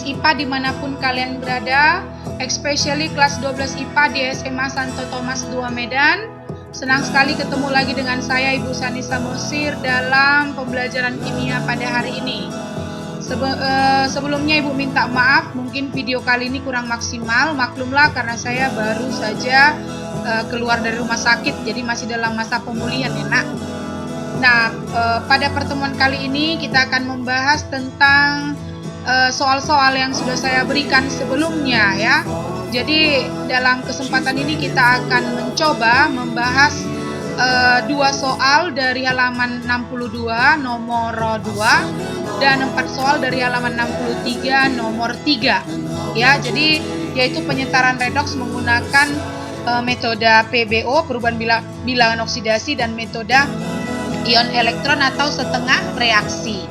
IPA dimanapun kalian berada, especially kelas 12 IPA di SMA Santo Thomas II Medan. Senang sekali ketemu lagi dengan saya Ibu Sani Samosir dalam pembelajaran kimia pada hari ini. Sebelumnya Ibu minta maaf, mungkin video kali ini kurang maksimal, maklumlah karena saya baru saja keluar dari rumah sakit, jadi masih dalam masa pemulihan ya nak. Nah, pada pertemuan kali ini kita akan membahas tentang soal-soal yang sudah saya berikan sebelumnya ya. Jadi dalam kesempatan ini kita akan mencoba membahas dua soal dari halaman 62 nomor 2 dan 4 soal dari halaman 63 nomor 3 ya. Jadi yaitu penyetaran redoks menggunakan metode PBO, perubahan bilangan oksidasi, dan metode ion elektron atau setengah reaksi.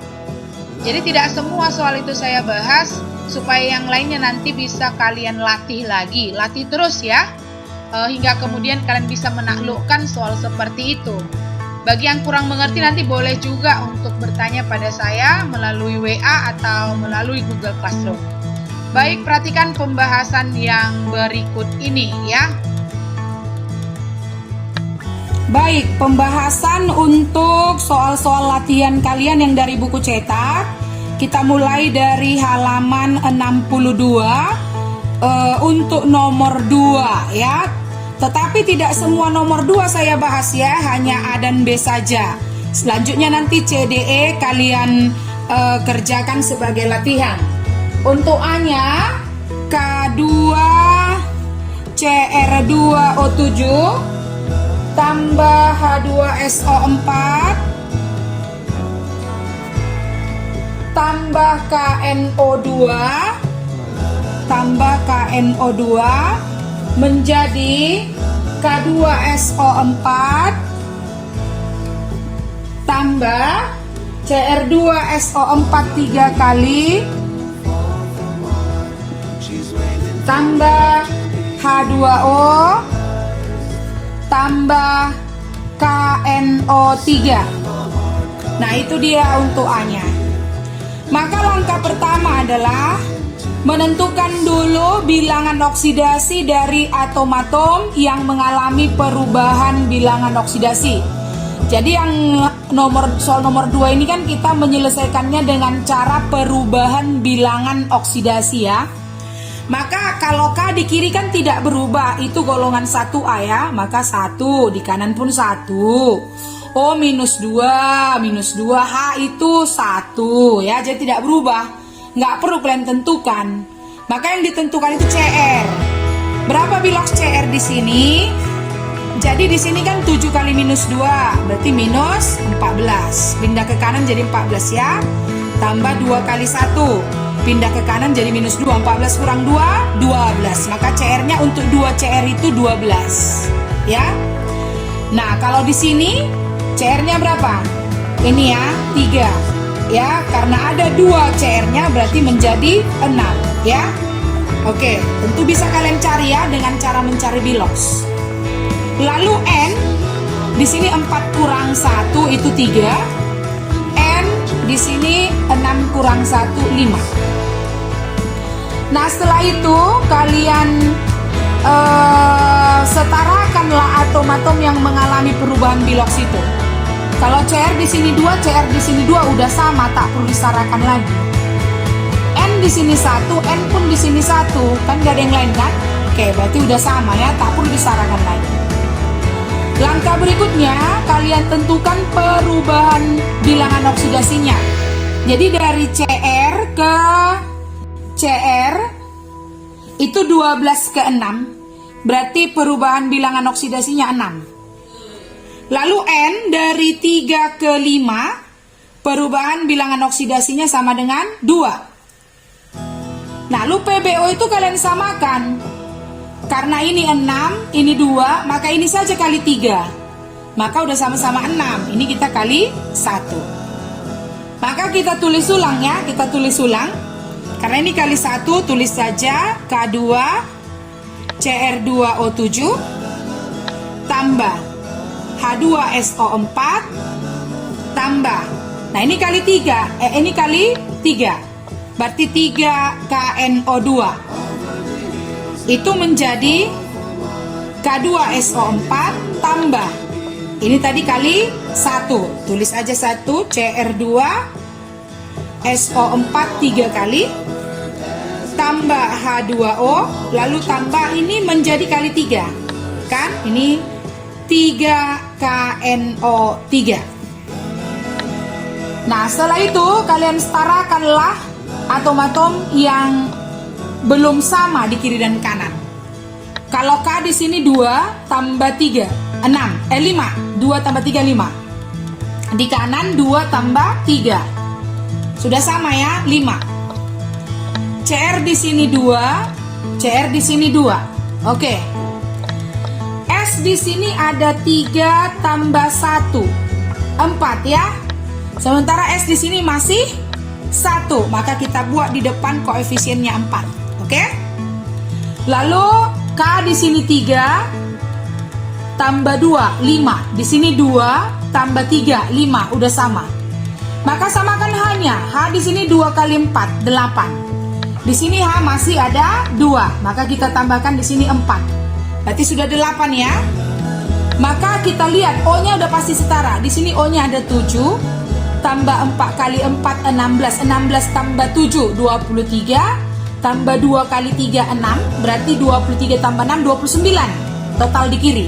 Jadi tidak semua soal itu saya bahas, supaya yang lainnya nanti bisa kalian latih lagi, latih terus ya, hingga kemudian kalian bisa menaklukkan soal seperti itu. Bagi yang kurang mengerti nanti boleh juga untuk bertanya pada saya melalui WA atau melalui Google Classroom. Baik, perhatikan pembahasan yang berikut ini ya. Baik, pembahasan untuk soal-soal latihan kalian yang dari buku cetak. Kita mulai dari halaman 62 untuk nomor 2 ya. Tetapi tidak semua nomor 2 saya bahas ya, hanya A dan B saja. Selanjutnya nanti C, D, E kalian kerjakan sebagai latihan. Untuk A-nya K2 CR2O7 tambah H2SO4 tambah KNO2 menjadi K2SO4 tambah CR2SO4 3 kali tambah H2O tambah KNO3. Nah, itu dia untuk A-nya. Maka langkah pertama adalah menentukan dulu bilangan oksidasi dari atom-atom yang mengalami perubahan bilangan oksidasi. Jadi yang soal nomor 2 ini kan kita menyelesaikannya dengan cara perubahan bilangan oksidasi ya. Maka kalau K di kiri kan tidak berubah, itu golongan 1A ya, maka 1, di kanan pun 1. O minus 2, H itu 1 ya, jadi tidak berubah. Nggak perlu kalian tentukan. Maka yang ditentukan itu CR. Berapa biloks CR di sini? Jadi di sini kan 7 kali minus 2, berarti minus 14. Pindah ke kanan jadi 14 ya. Tambah 2 kali 1. Pindah ke kanan jadi minus 2, 14 kurang 2, 12. Maka CR-nya untuk 2 CR itu 12 ya. Nah, kalau di sini CR-nya berapa? Ini ya, 3 ya, karena ada 2 CR-nya berarti menjadi 6 ya. Oke, tentu bisa kalian cari ya dengan cara mencari biloks. Lalu N di sini 4 kurang 1 itu 3. N di sini 6 kurang 1 5. Nah, setelah itu kalian setarakanlah atom-atom yang mengalami perubahan biloks itu. Kalau CR di sini 2, CR di sini 2 udah sama, tak perlu disarakan lagi. N di sini 1, N pun di sini 1, kan gak ada yang lain kan? Oke, berarti udah sama ya, tak perlu disarakan lagi. Langkah berikutnya, kalian tentukan perubahan bilangan oksidasinya. Jadi dari CR ke CR itu 12 ke 6, berarti perubahan bilangan oksidasinya 6. Lalu N dari 3 ke 5, perubahan bilangan oksidasinya sama dengan 2. Nah, lalu PBO itu kalian samakan. Karena ini 6, ini 2, maka ini saja kali 3. Maka udah sama-sama 6, ini kita kali 1. Maka kita tulis ulang ya, kita tulis ulang. Karena ini kali 1, tulis saja K2 CR2O7 tambah H2SO4 tambah. Nah, ini kali 3, ini kali 3. berarti 3KNO2. Itu menjadi K2SO4 tambah, ini tadi kali 1, tulis aja 1, Cr2 SO4 3 kali, tambah H2O, lalu tambah ini menjadi kali 3, kan? Ini 3KNO3. Nah, setelah itu kalian setarakanlah atom-atom yang belum sama di kiri dan kanan. Kalau K di sini 2 tambah 3, 6, 5. 2 tambah 3, 5. Di kanan 2 tambah 3. Sudah sama ya, 5. CR di sini 2, CR di sini 2. Oke. S di sini ada 3 tambah 1, 4 ya. Sementara S di sini masih 1, maka kita buat di depan koefisiennya 4. Oke? Lalu K di sini 3 tambah 2, 5. Di sini 2 tambah 3, 5. Udah sama. Maka samakan H-nya. H di sini 2 kali 4, 8. Di sini H masih ada 2. Maka kita tambahkan di sini 4. Berarti sudah 8 ya. Maka kita lihat O-nya udah pasti setara. Di sini O-nya ada 7. Tambah 4 kali 4, 16. 16 tambah 7, 23. Tambah 2 kali 3, 6. Berarti 23 tambah 6, 29. Total di kiri.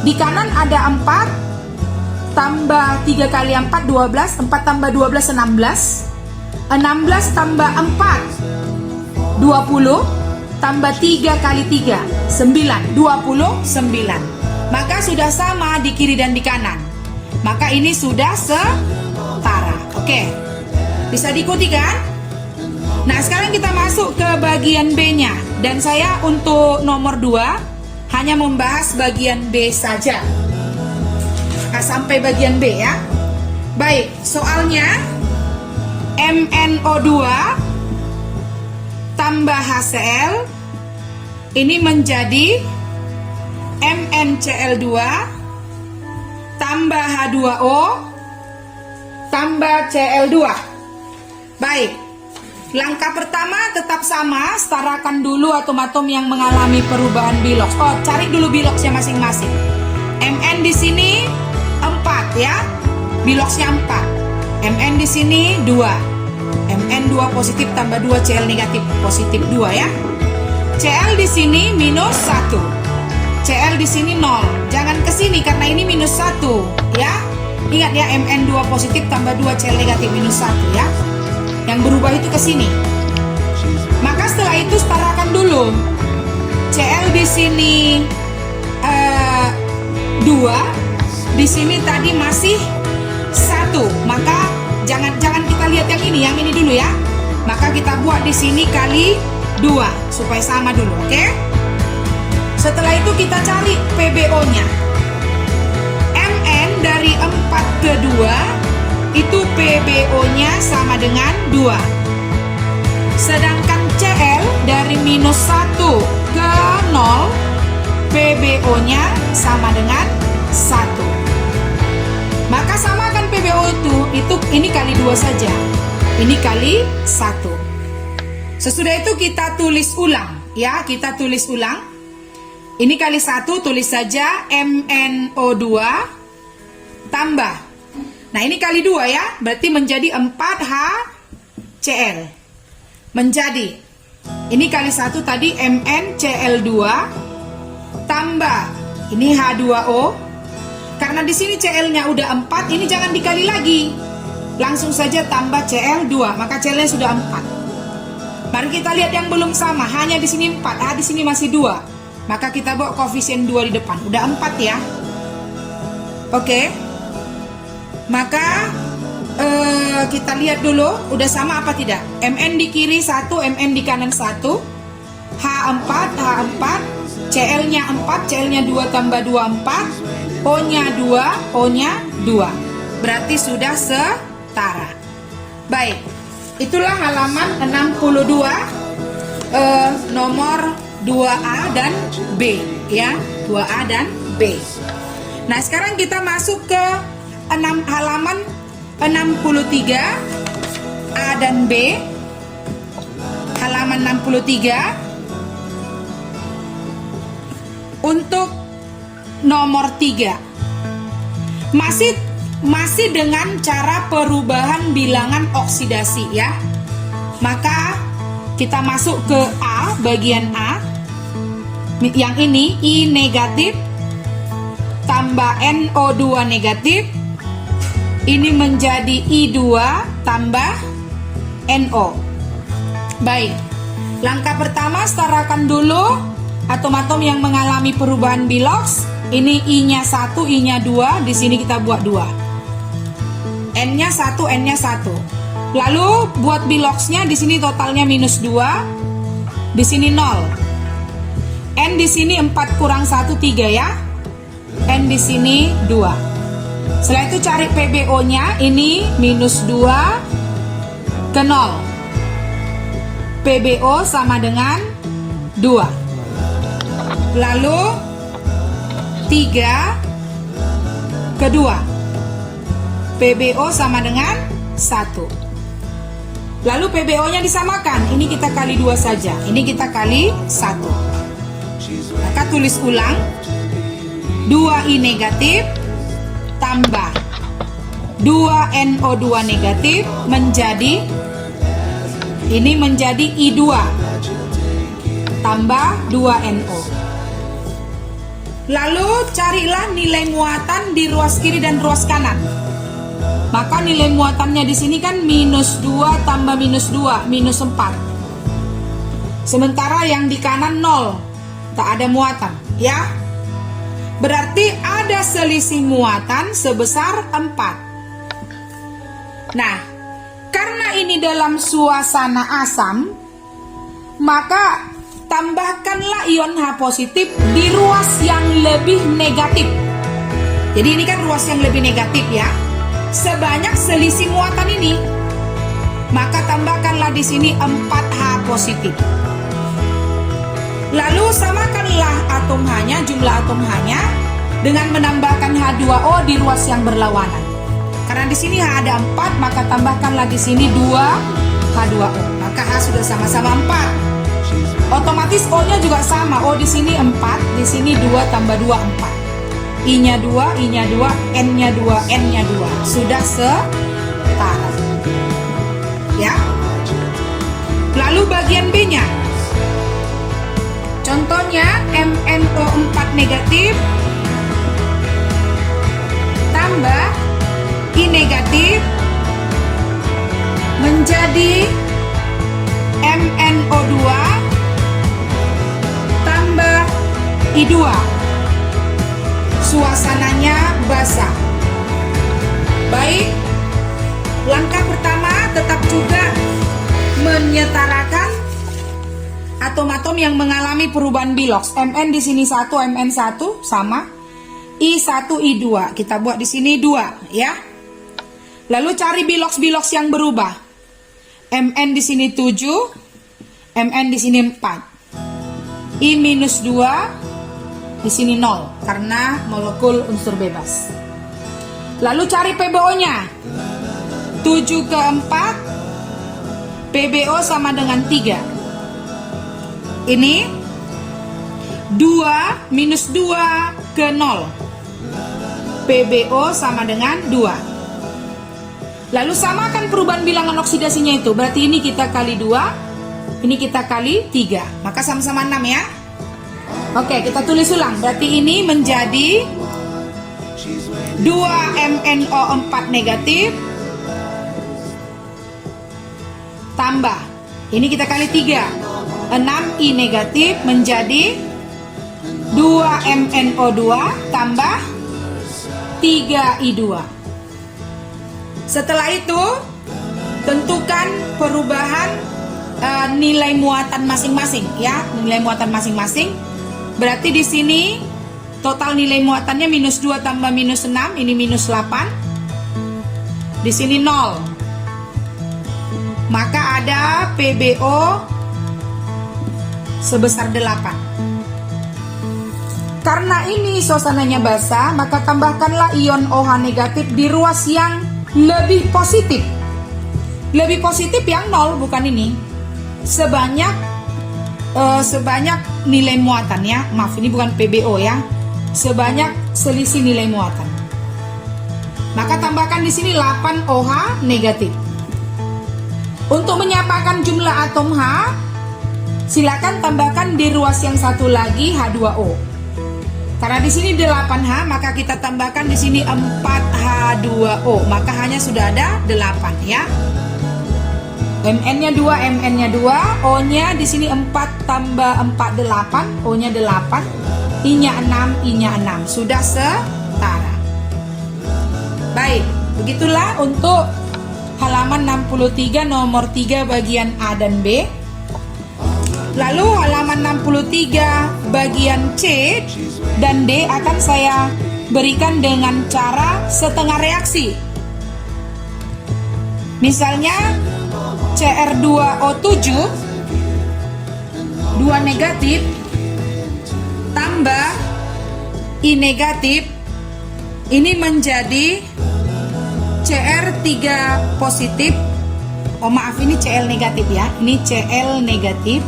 Di kanan ada 4. Tambah 3 kali 4, 12. 4 tambah 12, 16. 16 tambah 4, 20. Tambah 3 kali 3, 9. 29. Maka sudah sama di kiri dan di kanan. Maka ini sudah setara. Oke. Bisa diikuti kan? Nah, sekarang kita masuk ke bagian B-nya. Dan saya untuk nomor 2 hanya membahas bagian B saja. Sampai bagian B ya. Baik, soalnya MnO2 tambah HCl ini menjadi MnCl2 tambah H2O tambah Cl2. Baik. Langkah pertama tetap sama, setarakan dulu atom-atom yang mengalami perubahan bilox. Oh, cari dulu biloxnya masing-masing. Mn di sini 4 ya. Biloxnya 4. Mn di sini 2. Mn 2 positif tambah 2 Cl negatif positif 2 ya. Cl di sini minus 1. Cl di sini 0. Jangan ke sini karena ini minus 1 ya. Ingat ya, Mn 2 positif tambah 2 Cl negatif minus 1 ya. Yang berubah itu ke sini. Maka setelah itu setarakan dulu. Cl di sini 2, di sini tadi masih 1. Maka jangan kita lihat yang ini dulu ya. Maka kita buat di sini kali 2 supaya sama dulu, oke? Setelah itu kita cari PbO-nya. Mn dari 4 ke 2 itu PbO-nya sama dengan 2. Sedangkan Cl dari minus 1 ke 0, PbO-nya sama dengan 1. Maka samakan PbO itu ini kali 2 saja. Ini kali 1. Sesudah itu kita tulis ulang ya, kita tulis ulang. Ini kali 1, tulis saja MnO2 tambah. Nah, ini kali 2 ya, berarti menjadi 4HCl. Menjadi, ini kali 1 tadi MnCl2 tambah, ini H2O. Karena di sini Cl-nya udah 4, ini jangan dikali lagi. Langsung saja tambah Cl2, maka Cl-nya sudah 4. Mari kita lihat yang belum sama, hanya di sini 4, di sini masih 2. Maka kita bawa koefisien 2 di depan, udah 4 ya. Oke. Maka kita lihat dulu udah sama apa tidak. Mn di kiri 1, Mn di kanan 1. H4, Cl-nya 4, Cl-nya 2 tambah 2, 4. O-nya 2, O-nya 2. Berarti sudah setara. Baik, itulah halaman 62 nomor 2A dan B ya, 2A dan B. Nah, sekarang kita masuk ke halaman 63 A dan B. halaman 63 untuk nomor 3. Masih dengan cara perubahan bilangan oksidasi ya. Maka kita masuk ke A, bagian A. Yang ini I negatif tambah NO2 negatif. Ini menjadi I2 tambah NO. Baik. Langkah pertama, setarakan dulu atom-atom yang mengalami perubahan biloks. Ini I-nya 1, I-nya 2, di sini kita buat 2. N-nya 1, N-nya 1. Lalu buat biloksnya di sini totalnya minus 2. Di sini 0. N di sini 4 kurang 1 3 ya. N di sini 2. Setelah itu cari PbO-nya, ini minus 2 ke 0. PbO sama dengan 2. Lalu 3 ke 2. PbO sama dengan 1. Lalu PbO-nya disamakan. Ini kita kali 2 saja. Ini kita kali 1. Maka tulis ulang. 2I negatif tambah 2NO2 negatif menjadi, ini menjadi I2 tambah 2NO. Lalu carilah nilai muatan di ruas kiri dan ruas kanan. Maka nilai muatannya di sini kan minus 2 tambah minus 2, minus 4. Sementara yang di kanan 0, tak ada muatan ya. Berarti ada selisih muatan sebesar 4. Nah, karena ini dalam suasana asam, maka tambahkanlah ion H positif di ruas yang lebih negatif. Jadi ini kan ruas yang lebih negatif ya. Sebanyak selisih muatan ini, maka tambahkanlah di sini 4H positif. Lalu samakanlah atom H-nya, jumlah atom H-nya dengan menambahkan H2O di ruas yang berlawanan. Karena di sini H ada 4, maka tambahkanlah di sini 2 H2O. Maka H sudah sama-sama 4. Otomatis O-nya juga sama. O di sini 4, di sini 2 tambah 2 4. I-nya 2, I-nya 2, N-nya 2, N-nya 2. Sudah setara. Ya. Lalu bagian B-nya. Contohnya MnO4 negatif tambah I negatif menjadi MnO2 tambah I2. Suasananya basah. Baik, langkah pertama tetap juga menyetarakan atom-atom yang mengalami perubahan biloks. Mn di sini 1, Mn1 sama. I1, I2. Kita buat di sini 2 ya. Lalu cari biloks-biloks yang berubah. Mn di sini 7, Mn di sini 4. I minus 2 di sini 0 karena molekul unsur bebas. Lalu cari PbO-nya. 7 ke 4, PbO sama dengan 3. Ini 2 minus 2 ke 0. PbO sama dengan 2. Lalu samakan perubahan bilangan oksidasinya itu. Berarti ini kita kali 2, ini kita kali 3. Maka sama-sama 6 ya. Oke, kita tulis ulang. Berarti ini menjadi 2MnO4 negatif tambah, ini kita kali 3, 6I negatif menjadi 2MnO2 tambah 3I2. Setelah itu tentukan perubahan nilai muatan masing-masing ya, nilai muatan masing-masing. Berarti di sini total nilai muatannya minus 2 tambah minus 6, ini minus 8. Di sini 0. Maka ada PbO sebesar 8. Karena ini suasananya basah, maka tambahkanlah ion OH negatif di ruas yang lebih positif. Lebih positif yang 0, bukan ini. sebanyak nilai muatan ya. Maaf, ini bukan PBO ya. Sebanyak selisih nilai muatan. Maka tambahkan di sini 8 OH negatif. Untuk menyamakan jumlah atom H, silakan tambahkan di ruas yang satu lagi H2O. Karena di sini 8H, maka kita tambahkan di sini 4H2O. Maka hanya sudah ada 8 ya. Mn-nya 2, Mn-nya 2, O-nya di sini 4 tambah 4 8, O-nya 8, I-nya 6, I-nya 6. Sudah setara. Baik, begitulah untuk halaman 63 nomor 3 bagian A dan B. Lalu halaman 63 bagian C dan D akan saya berikan dengan cara setengah reaksi. Misalnya Cr2O7 2 negatif tambah I negatif, ini menjadi Cr3 positif. Oh maaf, ini Cl negatif ya. Ini Cl negatif.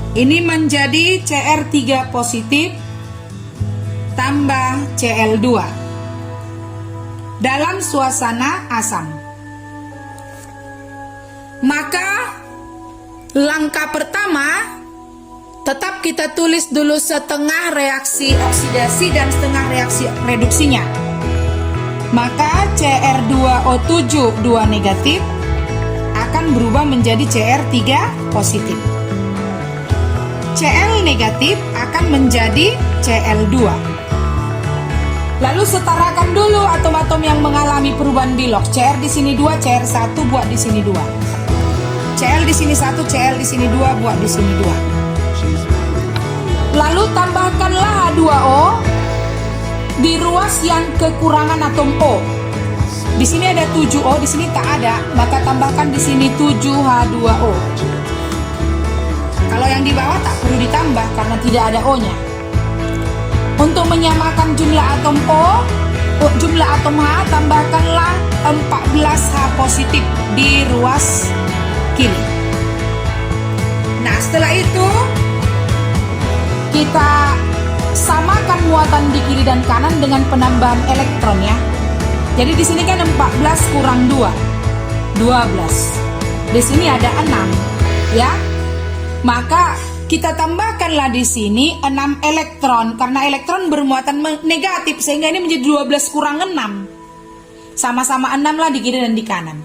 Ini menjadi Cr3 positif tambah Cl2 dalam suasana asam. Maka langkah pertama tetap kita tulis dulu setengah reaksi oksidasi dan setengah reaksi reduksinya. Maka Cr2O7 2 negatif akan berubah menjadi Cr3 positif. Cl negatif akan menjadi Cl2. Lalu setarakan dulu atom-atom yang mengalami perubahan bilok. Cr di sini 2, Cr1 buat di sini 2. Cl di sini 1, Cl di sini 2, buat di sini 2. Lalu tambahkanlah H2O di ruas yang kekurangan atom O. Di sini ada 7O, di sini tak ada, maka tambahkan di sini 7H2O. Kalau yang di bawah tak perlu ditambah karena tidak ada O-nya. Untuk menyamakan jumlah atom jumlah atom H, tambahkanlah 14H positif di ruas kiri. Nah, setelah itu kita samakan muatan di kiri dan kanan dengan penambahan elektron ya. Jadi di sini kan 14 kurang 2, 12. Di sini ada 6 ya. Maka kita tambahkanlah di sini 6 elektron karena elektron bermuatan negatif sehingga ini menjadi 12 kurang 6. Sama-sama 6 lah di kiri dan di kanan.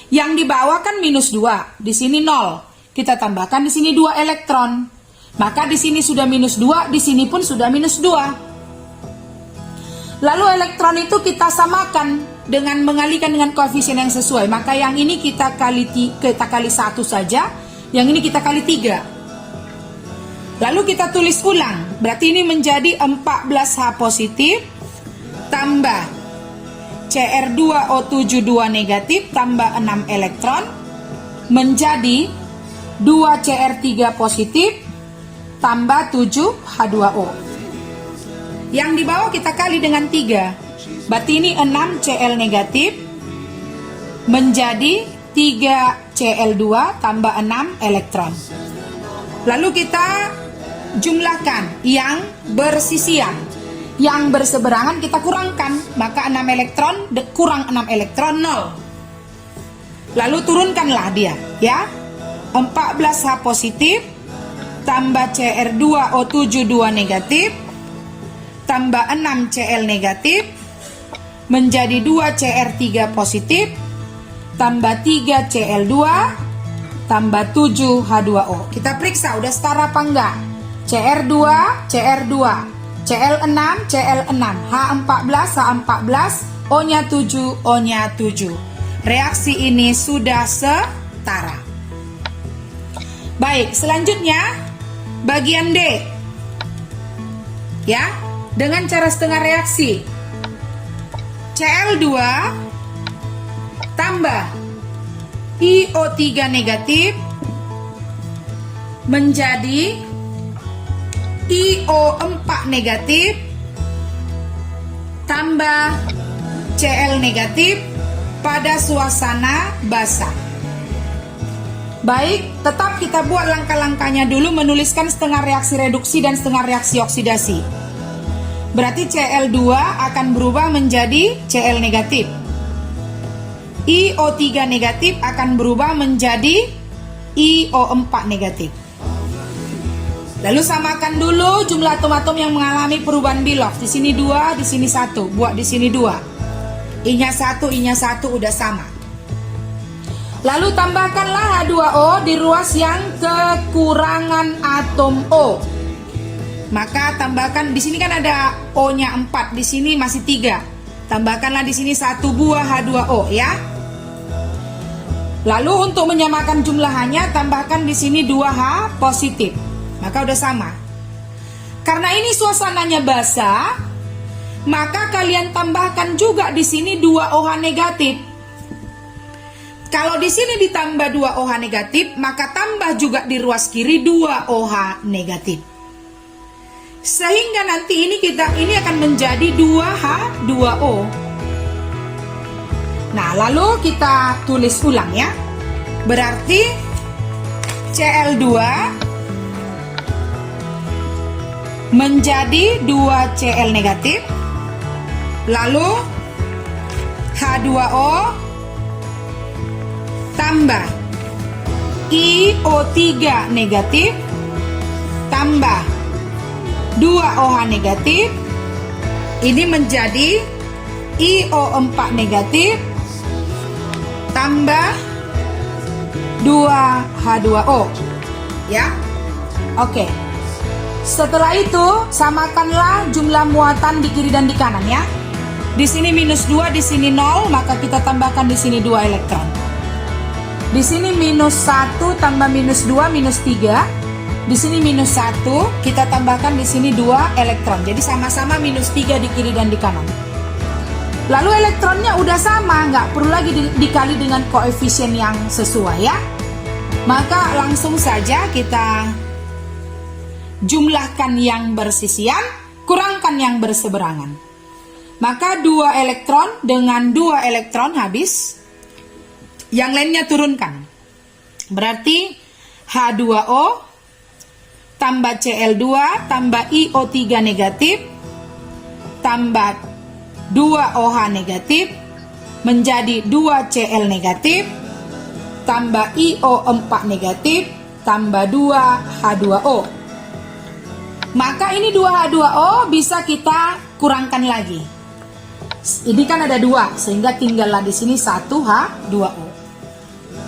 Yang di bawah kan minus 2, di sini 0. Kita tambahkan di sini 2 elektron. Maka di sini sudah minus 2, di sini pun sudah minus 2. Lalu elektron itu kita samakan dengan mengalihkan dengan koefisien yang sesuai. Maka yang ini kita kali 1 saja, yang ini kita kali 3. Lalu kita tulis ulang. Berarti ini menjadi 14H positif tambah Cr2O7 2 negatif tambah 6 elektron menjadi 2 Cr3 positif tambah 7 H2O. Yang di bawah kita kali dengan 3. Berarti ini 6 Cl negatif menjadi 3 Cl2 tambah 6 elektron. Lalu kita jumlahkan yang bersisian. Yang berseberangan kita kurangkan. Maka 6 elektron kurang 6 elektron 0. Lalu turunkanlah dia ya. 14H positif tambah Cr2O7 2 negatif tambah 6 Cl negatif menjadi 2 Cr3 positif tambah 3 Cl2 tambah 7 H2O. Kita periksa udah setara apa enggak. Cr2, Cr2, Cl6, Cl6, H14, H14, O-nya 7, O-nya 7. Reaksi ini sudah setara. Baik, selanjutnya bagian D. Ya, dengan cara setengah reaksi. Cl2 tambah IO3 negatif menjadi IO4 negatif tambah Cl negatif pada suasana basah. Baik, tetap kita buat langkah-langkahnya dulu, menuliskan setengah reaksi reduksi dan setengah reaksi oksidasi. Berarti Cl2 akan berubah menjadi Cl negatif. IO3 negatif akan berubah menjadi IO4 negatif. Lalu samakan dulu jumlah atom-atom yang mengalami perubahan Bilog. Di sini 2, di sini 1. Buat di sini 2. I-nya 1, I-nya 1 udah sama. Lalu tambahkanlah H2O di ruas yang kekurangan atom O. Maka tambahkan, di sini kan ada O-nya 4, di sini masih 3. Tambahkanlah di sini 1 buah H2O ya. Lalu untuk menyamakan jumlahannya, tambahkan di sini 2H positif. Maka udah sama. Karena ini suasananya basah, maka kalian tambahkan juga di sini 2OH negatif. Kalau di sini ditambah 2OH negatif, maka tambah juga di ruas kiri 2OH negatif. Sehingga nanti ini akan menjadi 2H2O. Nah, lalu kita tulis ulang ya. Berarti Cl2 menjadi 2Cl negatif. Lalu H2O tambah IO3 negatif tambah 2OH negatif. Ini menjadi IO4 negatif tambah 2H2O ya. Oke. Setelah itu samakanlah jumlah muatan di kiri dan di kanan ya. Di sini -2, di sini 0, maka kita tambahkan di sini 2 elektron. Di sini -1 tambah -2 -3. Di sini -1, kita tambahkan di sini 2 elektron. Jadi sama-sama -3 di kiri dan di kanan. Lalu elektronnya udah sama, nggak perlu lagi dikali dengan koefisien yang sesuai ya. Maka langsung saja kita jumlahkan yang bersisian, kurangkan yang berseberangan. Maka 2 elektron dengan 2 elektron habis. Yang lainnya turunkan. Berarti H2O tambah Cl2 tambah IO3 negatif tambah 2OH negatif menjadi 2Cl negatif tambah IO4 negatif tambah 2H2O. Maka ini 2H2O bisa kita kurangkan lagi. Ini kan ada 2, sehingga tinggallah di sini 1H2O.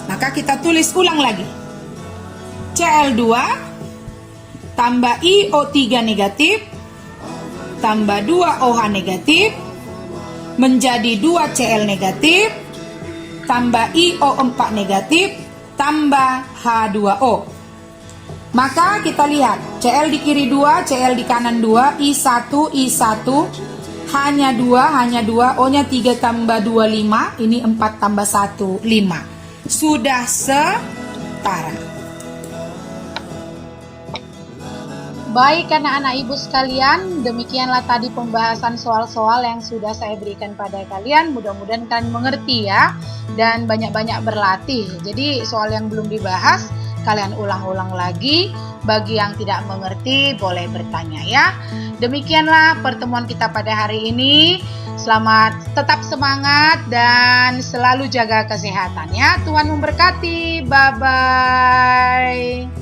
Maka kita tulis ulang lagi. Cl2 tambah IO3 negatif tambah 2OH negatif menjadi 2Cl negatif tambah IO4 negatif tambah H2O. Maka kita lihat Cl di kiri 2, Cl di kanan 2, I1 hanya 2, O-nya 3 tambah 2 5, ini 4 tambah 1 5. Sudah setara. Baik anak-anak ibu sekalian, demikianlah tadi pembahasan soal-soal yang sudah saya berikan pada kalian. Mudah-mudahan kalian mengerti ya, dan banyak-banyak berlatih. Jadi soal yang belum dibahas, kalian ulang-ulang lagi. Bagi yang tidak mengerti, boleh bertanya ya. Demikianlah pertemuan kita pada hari ini. Selamat, tetap semangat dan selalu jaga kesehatan ya. Tuhan memberkati. Bye-bye.